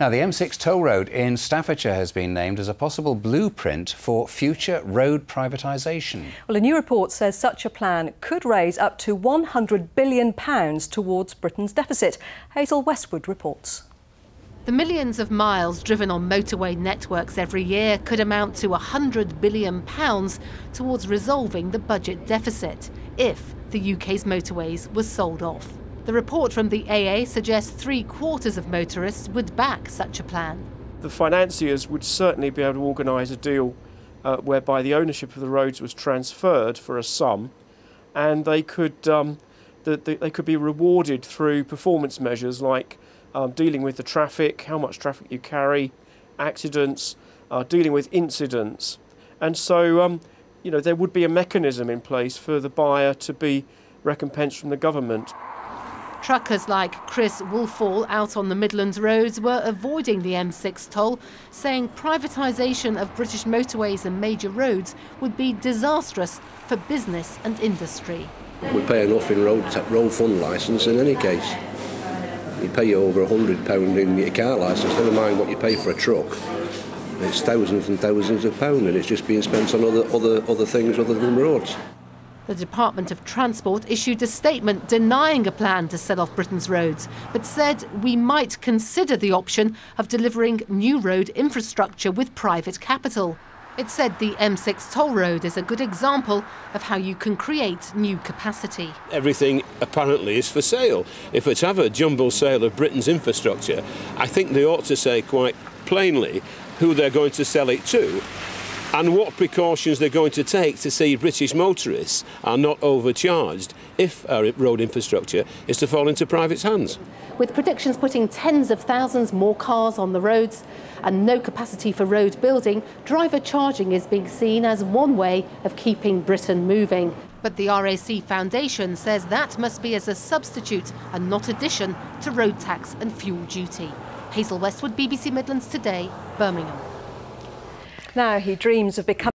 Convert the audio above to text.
Now, the M6 toll road in Staffordshire has been named as a possible blueprint for future road privatisation. Well, a new report says such a plan could raise up to £100 billion towards Britain's deficit. Hazel Westwood reports. The millions of miles driven on motorway networks every year could amount to £100 billion towards resolving the budget deficit if the UK's motorways were sold off. The report from the AA suggests 3/4 of motorists would back such a plan. The financiers would certainly be able to organise a deal whereby the ownership of the roads was transferred for a sum, and they could be rewarded through performance measures like dealing with the traffic, how much traffic you carry, accidents, dealing with incidents. And so, there would be a mechanism in place for the buyer to be recompensed from the government. Truckers like Chris Woolfall out on the Midlands roads were avoiding the M6 toll, saying privatisation of British motorways and major roads would be disastrous for business and industry. We pay enough in road fund licence in any case. You pay over £100 in your car licence, never mind what you pay for a truck. It's thousands and thousands of pounds, and it's just being spent on other things other than roads. The Department of Transport issued a statement denying a plan to sell off Britain's roads, but said we might consider the option of delivering new road infrastructure with private capital. It said the M6 toll road is a good example of how you can create new capacity. Everything apparently is for sale. If it's have a jumble sale of Britain's infrastructure, I think they ought to say quite plainly who they're going to sell it to and what precautions they're going to take to see British motorists are not overcharged if our road infrastructure is to fall into private hands. With predictions putting tens of thousands more cars on the roads and no capacity for road building, driver charging is being seen as one way of keeping Britain moving. But the RAC Foundation says that must be as a substitute and not addition to road tax and fuel duty. Hazel Westwood, BBC Midlands Today, Birmingham. Now he dreams of becoming